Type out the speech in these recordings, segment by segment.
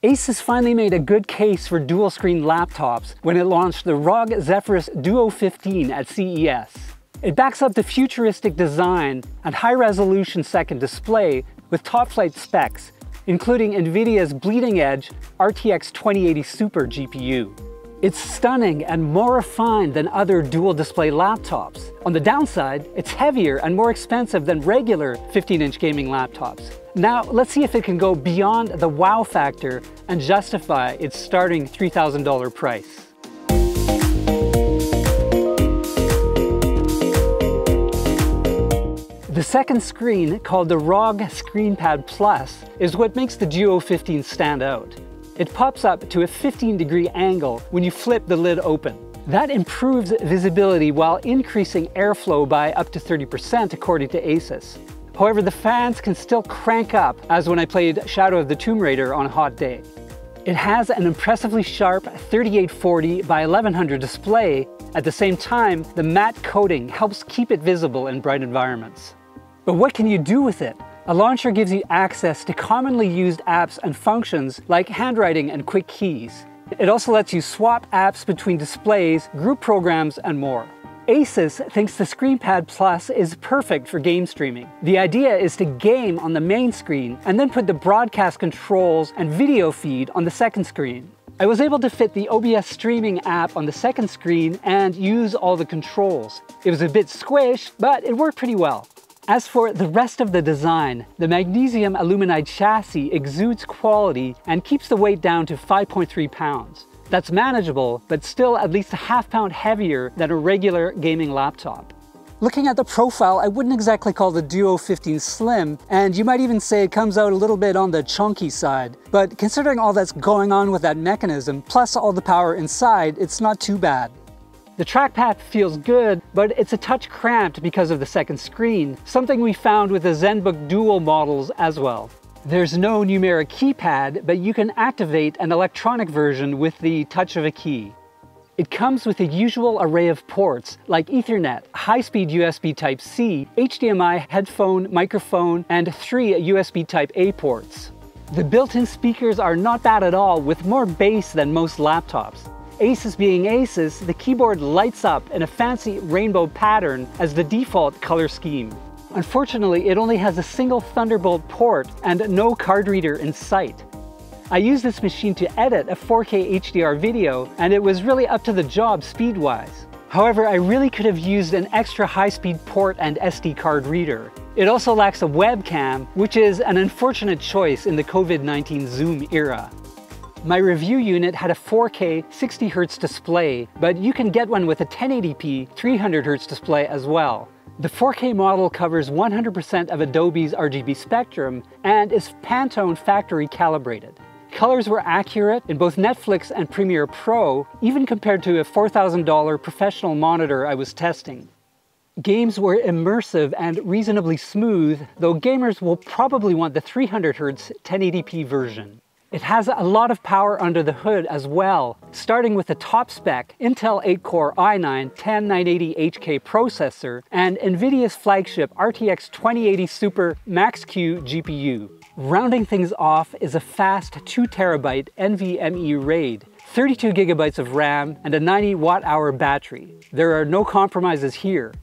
ASUS finally made a good case for dual-screen laptops when it launched the ROG Zephyrus Duo 15 at CES. It backs up the futuristic design and high-resolution second display with top-flight specs, including NVIDIA's bleeding-edge RTX 2080 Super GPU. It's stunning and more refined than other dual-display laptops. On the downside, it's heavier and more expensive than regular 15-inch gaming laptops. Now, let's see if it can go beyond the wow factor and justify its starting $3,000 price. The second screen, called the ROG Screen Pad Plus, is what makes the Duo 15 stand out. It pops up to a 15-degree angle when you flip the lid open. That improves visibility while increasing airflow by up to 30% according to ASUS. However, the fans can still crank up, as when I played Shadow of the Tomb Raider on a hot day. It has an impressively sharp 3840 by 1100 display. At the same time, the matte coating helps keep it visible in bright environments. But what can you do with it? A launcher gives you access to commonly used apps and functions like handwriting and quick keys. It also lets you swap apps between displays, group programs, and more. ASUS thinks the ScreenPad Plus is perfect for game streaming. The idea is to game on the main screen and then put the broadcast controls and video feed on the second screen. I was able to fit the OBS streaming app on the second screen and use all the controls. It was a bit squished, but it worked pretty well. As for the rest of the design, the magnesium aluminide chassis exudes quality and keeps the weight down to 5.3 pounds. That's manageable, but still at least a half-pound heavier than a regular gaming laptop. Looking at the profile, I wouldn't exactly call the Duo 15 slim, and you might even say it comes out a little bit on the chunky side. But considering all that's going on with that mechanism, plus all the power inside, it's not too bad. The trackpad feels good, but it's a touch cramped because of the second screen, something we found with the ZenBook Dual models as well. There's no numeric keypad, but you can activate an electronic version with the touch of a key. It comes with a usual array of ports like Ethernet, high-speed USB Type-C, HDMI headphone, microphone, and 3 USB Type-A ports. The built-in speakers are not bad at all, with more bass than most laptops. ASUS being ASUS, the keyboard lights up in a fancy rainbow pattern as the default color scheme. Unfortunately, it only has a single Thunderbolt port and no card reader in sight. I used this machine to edit a 4K HDR video, and it was really up to the job speed-wise. However, I really could have used an extra high-speed port and SD card reader. It also lacks a webcam, which is an unfortunate choice in the COVID-19 Zoom era. My review unit had a 4K 60Hz display, but you can get one with a 1080p 300Hz display as well. The 4K model covers 100% of Adobe's RGB spectrum and is Pantone factory calibrated. Colors were accurate in both Netflix and Premiere Pro, even compared to a $4,000 professional monitor I was testing. Games were immersive and reasonably smooth, though gamers will probably want the 300Hz 1080p version. It has a lot of power under the hood as well, starting with the top spec Intel 8-core i9-10980HK processor and NVIDIA's flagship RTX 2080 Super Max-Q GPU. Rounding things off is a fast 2TB NVMe RAID, 32GB of RAM, and a 90 watt-hour battery. There are no compromises here.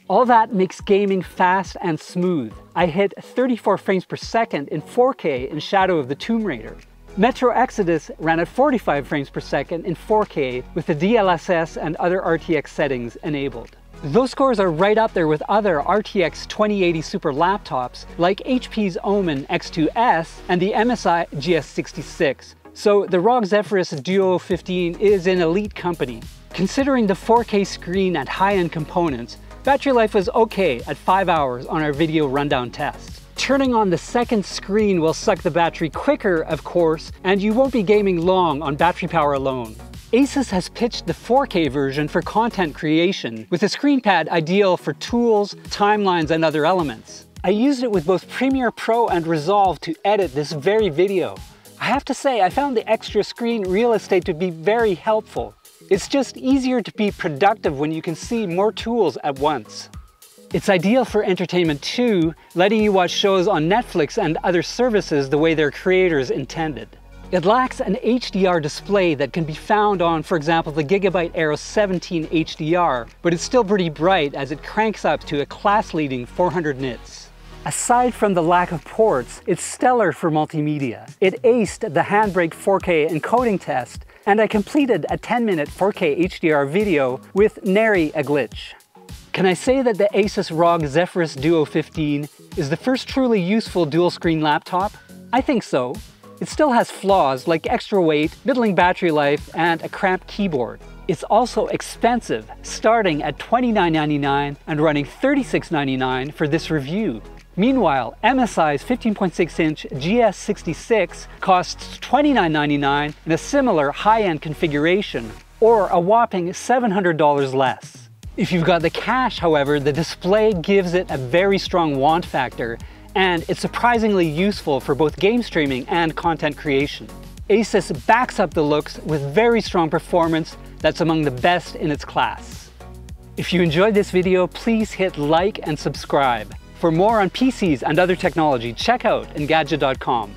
All that makes gaming fast and smooth. I hit 34 frames per second in 4K in Shadow of the Tomb Raider. Metro Exodus ran at 45 frames per second in 4K with the DLSS and other RTX settings enabled. Those scores are right up there with other RTX 2080 Super laptops like HP's Omen X2S and the MSI GS66. So the ROG Zephyrus Duo 15 is in elite company. Considering the 4K screen and high-end components, battery life was okay at 5 hours on our video rundown test. Turning on the second screen will suck the battery quicker, of course, and you won't be gaming long on battery power alone. ASUS has pitched the 4K version for content creation, with a ScreenPad ideal for tools, timelines, and other elements. I used it with both Premiere Pro and Resolve to edit this very video. I have to say, I found the extra screen real estate to be very helpful. It's just easier to be productive when you can see more tools at once. It's ideal for entertainment too, letting you watch shows on Netflix and other services the way their creators intended. It lacks an HDR display that can be found on, for example, the Gigabyte Aero 17 HDR, but it's still pretty bright as it cranks up to a class-leading 400 nits. Aside from the lack of ports, it's stellar for multimedia. It aced the Handbrake 4K encoding test, and I completed a 10-minute 4K HDR video with nary a glitch. Can I say that the ASUS ROG Zephyrus Duo 15 is the first truly useful dual-screen laptop? I think so. It still has flaws like extra weight, middling battery life, and a cramped keyboard. It's also expensive, starting at $29.99 and running $36.99 for this review. Meanwhile, MSI's 15.6-inch GS66 costs $29.99 in a similar high-end configuration, or a whopping $700 less. If you've got the cash, however, the display gives it a very strong want factor, and it's surprisingly useful for both game streaming and content creation. ASUS backs up the looks with very strong performance that's among the best in its class. If you enjoyed this video, please hit like and subscribe. For more on PCs and other technology, check out Engadget.com.